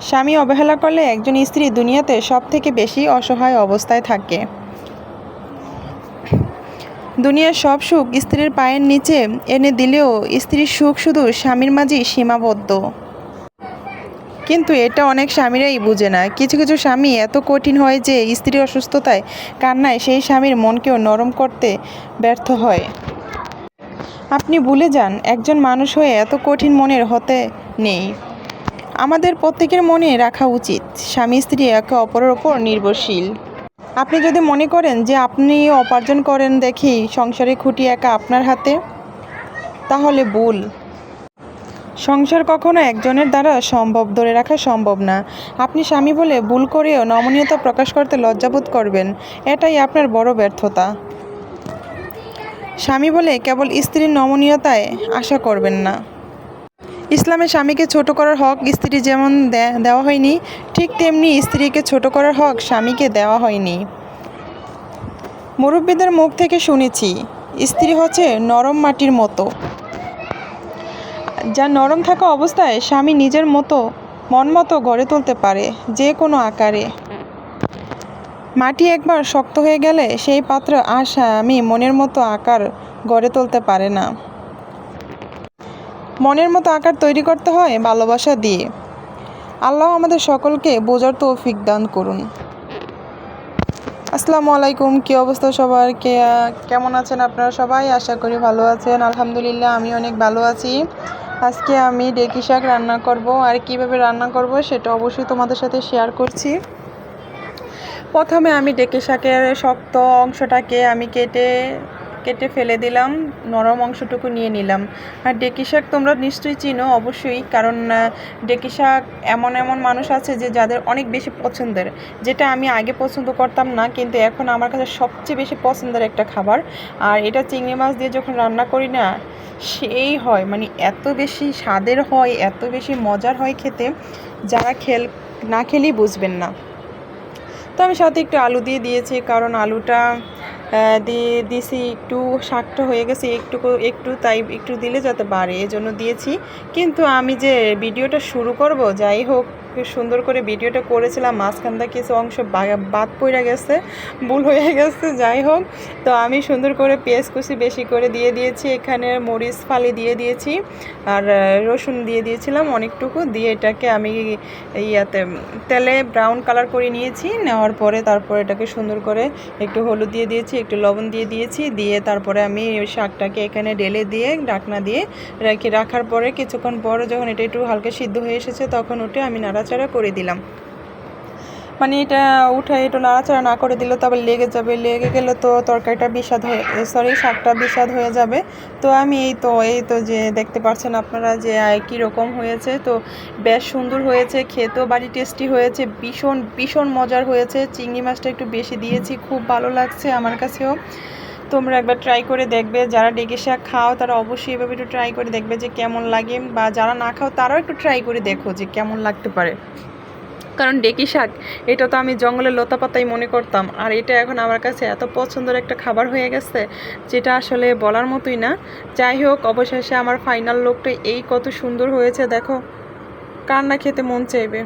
স্বামী অবহেলা করলে একজন স্ত্রী দুনিয়াতে সবথেকে বেশি অসহায় অবস্থায় থাকে। দুনিয়ার সব সুখ স্ত্রীর পায়ের নিচে এনে দিলেও স্ত্রীর সুখ শুধু স্বামীর মাঝেই সীমাবদ্ধ। কিন্তু এটা অনেক স্বামীরাই বুঝে না। কিছু কিছু স্বামী এত কঠিন হয় যে স্ত্রীর অসুস্থতায় কান্নায় সেই স্বামীর মনকেও নরম করতে ব্যর্থ হয়। আপনি ভুলে যান, একজন মানুষ হয়ে এত কঠিন মনের হতে নেই। আমাদের প্রত্যেকের মনে রাখা উচিত, স্বামী স্ত্রী একে অপরের ওপর নির্ভরশীল। আপনি যদি মনে করেন যে আপনি উপার্জন করেন দেখেই সংসারে খুঁটি একা আপনার হাতে, তাহলে ভুল। সংসার কখনো একজনের দ্বারা ধরে রাখা সম্ভব না। আপনি স্বামী বলে ভুল করেও নমনীয়তা প্রকাশ করতে লজ্জাবোধ করবেন, এটাই আপনার বড় ব্যর্থতা। স্বামী বলে কেবল স্ত্রীর নমনীয়তায় আশা করবেন না। ইসলামে স্বামীকে ছোট করার হক স্ত্রী যেমন দেওয়া হয়নি, ঠিক তেমনি স্ত্রীকে ছোট করার হক স্বামীকে দেওয়া হয়নি। মুরব্বীদের মুখ থেকে শুনেছি, স্ত্রী হচ্ছে নরম মাটির মতো, যা নরম থাকা অবস্থায় স্বামী নিজের মন মতো গড়ে তুলতে পারে, যে কোনো আকারে। মাটি একবার শক্ত হয়ে গেলে সেই পাত্র আর স্বামী মনের মতো আকার গড়ে তুলতে পারে না। মনের মতো আকার তৈরি করতে হয় ভালোবাসা দিয়ে। আল্লাহ আমাদের সকলকে বোঝার তৌফিক দান করুন। আসসালামু আলাইকুম। কী অবস্থা সবার? কেমন আছেন আপনারা সবাই? আশা করি ভালো আছেন। আলহামদুলিল্লাহ, আমি অনেক ভালো আছি। আজকে আমি ডেকি শাক রান্না করব, আর কিভাবে রান্না করব সেটা অবশ্যই তোমাদের সাথে শেয়ার করছি। প্রথমে আমি ডেকি শাকের শক্ত অংশটাকে আমি কেটে ফেলে দিলাম, নরম অংশটুকু নিয়ে নিলাম। আর ডেকি শাক তোমরা নিশ্চয়ই চিনো, অবশ্যই, কারণ ডেকি শাক এমন মানুষ আছে যে যাদের অনেক বেশি পছন্দের, যেটা আমি আগে পছন্দ করতাম না, কিন্তু এখন আমার কাছে সবচেয়ে বেশি পছন্দের একটা খাবার। আর এটা চিংড়ি মাছ দিয়ে যখন রান্না করি না, সেই হয়, মানে এত বেশি স্বাদের হয়, এত বেশি মজার হয় খেতে, যারা না খেলেই বুঝবেন না। তো আমি সাথে একটু আলু দিয়েছি, কারণ আলুটা দিয়েছি একটু শাকটা হয়ে গেছে একটু তাই একটু দিলে যাতে বাড়ে, এজন্য দিয়েছি। কিন্তু আমি যে ভিডিওটা শুরু করব, যাই হোক, সুন্দর করে ভিডিওটা করেছিলাম, মাঝখান থেকে কিছু অংশ বাদ পড়ে গেছে, ভুল হয়ে গেছে। যাই হোক, তো আমি সুন্দর করে পেঁয়াজ কুচি বেশি করে দিয়ে দিয়েছি, এখানে মরিচ ফালি দিয়ে দিয়েছি, আর রসুন দিয়ে দিয়েছিলাম অনেকটুকু, দিয়ে এটাকে আমি তেলে ব্রাউন কালার করে নিয়েছি। নেওয়ার পরে তারপরে এটাকে সুন্দর করে একটু হলুদ দিয়ে দিয়েছি, একটু লবণ দিয়ে দিয়েছি, দিয়ে তারপরে আমি শাকটাকে এখানে ঢেলে দিয়ে ঢাকনা দিয়ে রাখার পরে কিছুক্ষণ পরে যখন এটা একটু হালকা সিদ্ধ হয়ে এসেছে, তখন উঠে আমি নাড়াচাড়া করে দিলাম। মানে এটা উঠে একটু নাড়াচাড়া না করে দিলে তো আবার লেগে গেলে তো তরকারিটা শাকটা বিস্বাদ হয়ে যাবে। তো আমি এই তো যে দেখতে পাচ্ছেন আপনারা যে কীরকম হয়েছে, তো বেশ সুন্দর হয়েছে, খেতেও বাড়ি টেস্টি হয়েছে, ভীষণ মজার হয়েছে। চিংড়ি মাছটা একটু বেশি দিয়েছি, খুব ভালো লাগছে আমার কাছেও। তোমরা একবার ট্রাই করে দেখবে, যারা ডেকে শাক খাও তারা অবশ্যই এভাবে একটু ট্রাই করে দেখবে যে কেমন লাগে, বা যারা না খাও তারাও একটু ট্রাই করে দেখো যে কেমন লাগতে পারে। কারণ ডেকি শাক এটা তো আমি জঙ্গলের লতা পাতাই মনে করতাম, আর এটা এখন আমার কাছে এত পছন্দের একটা খাবার হয়ে গেছে, যেটা আসলে বলার মতোই না। যাই হোক, অবশেষে আমার ফাইনাল লুকটা এই কত সুন্দর হয়েছে দেখো, কার না খেতে মন চাইবে।